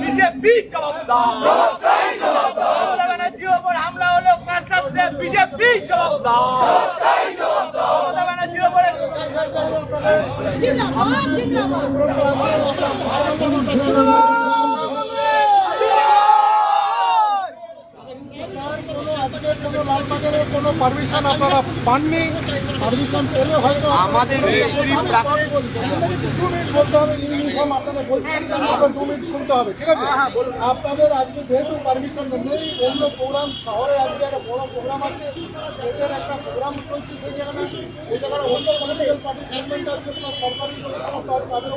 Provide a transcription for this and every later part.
BJP জবাবদার ব্যানার্জির ওপর হামলা হলো কার সাথে বিজেপি জবাবদার ব্যানার্জির ওপরে কোনো পারমিশন আপনারা পাননি, পারমিশন পেলে হয়তো আমাদের 2 মিনিট বলতে হবে। ইউনিফর্ম আপনাদের বলছেন, আপনাদের 2 মিনিট শুনতে হবে, ঠিক আছে? আপনাদের আজকে যেহেতু পারমিশন নেই, অন্য প্রোগ্রাম শহরে আজকে একটা বড় প্রোগ্রাম আছে, এটার একটা প্রোগ্রাম চলছে, সেই জায়গায় অন্য পলিটিক্যাল পার্টি গভর্নমেন্ট আছে, সরকারি তাদের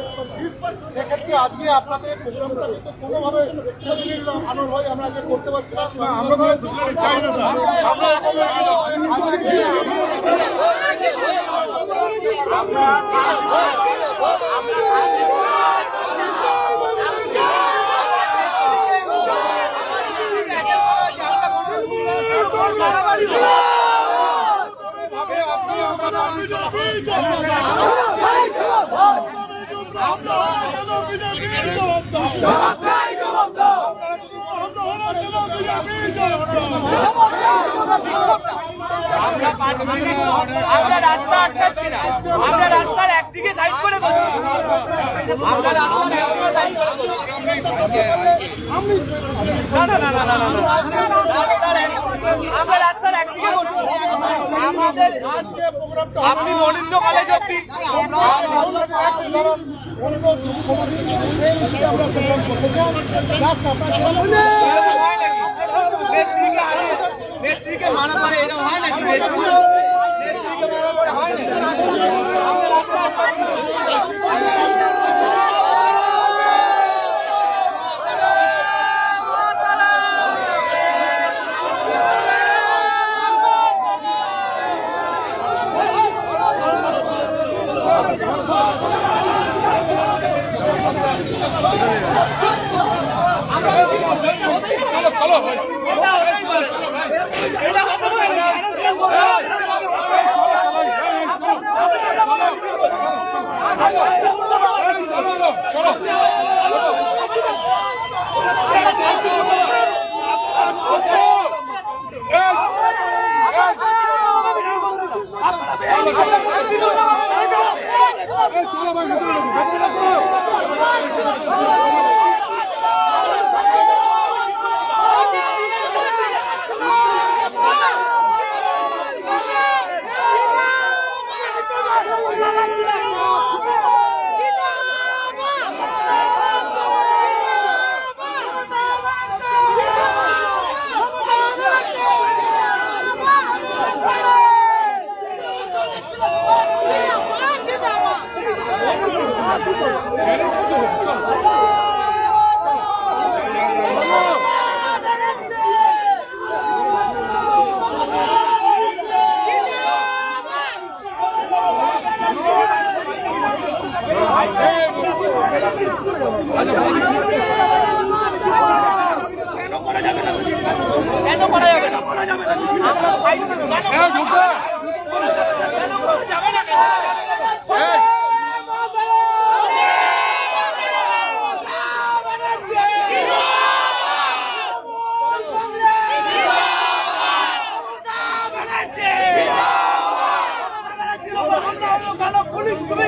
সেক্ষেত্রে আজকে আপনাদের প্রোগ্রামটা কিন্তু কোনোভাবে ফেসিলিটি আনার হয় আমরা আজকে করতে পারছি না। আমরা তো চাই না স্যার, আমরা রাস্তা আটকাচ্ছি না, আমরা রাস্তার একদিকে সাইড করে করছি, আমরা রাস্তার একদিকে করছি। আমাদের আপনি মনিন্দ কলেজ অব্দি নেত্রীকে মারা পড়ে এরকম হয় নাকি? নেত্রীকে মারা পড়ে হয় না। কেন করা যাবে না? আমরা সাইড করব, কেন করা যাবে না? পুলিশ তুমি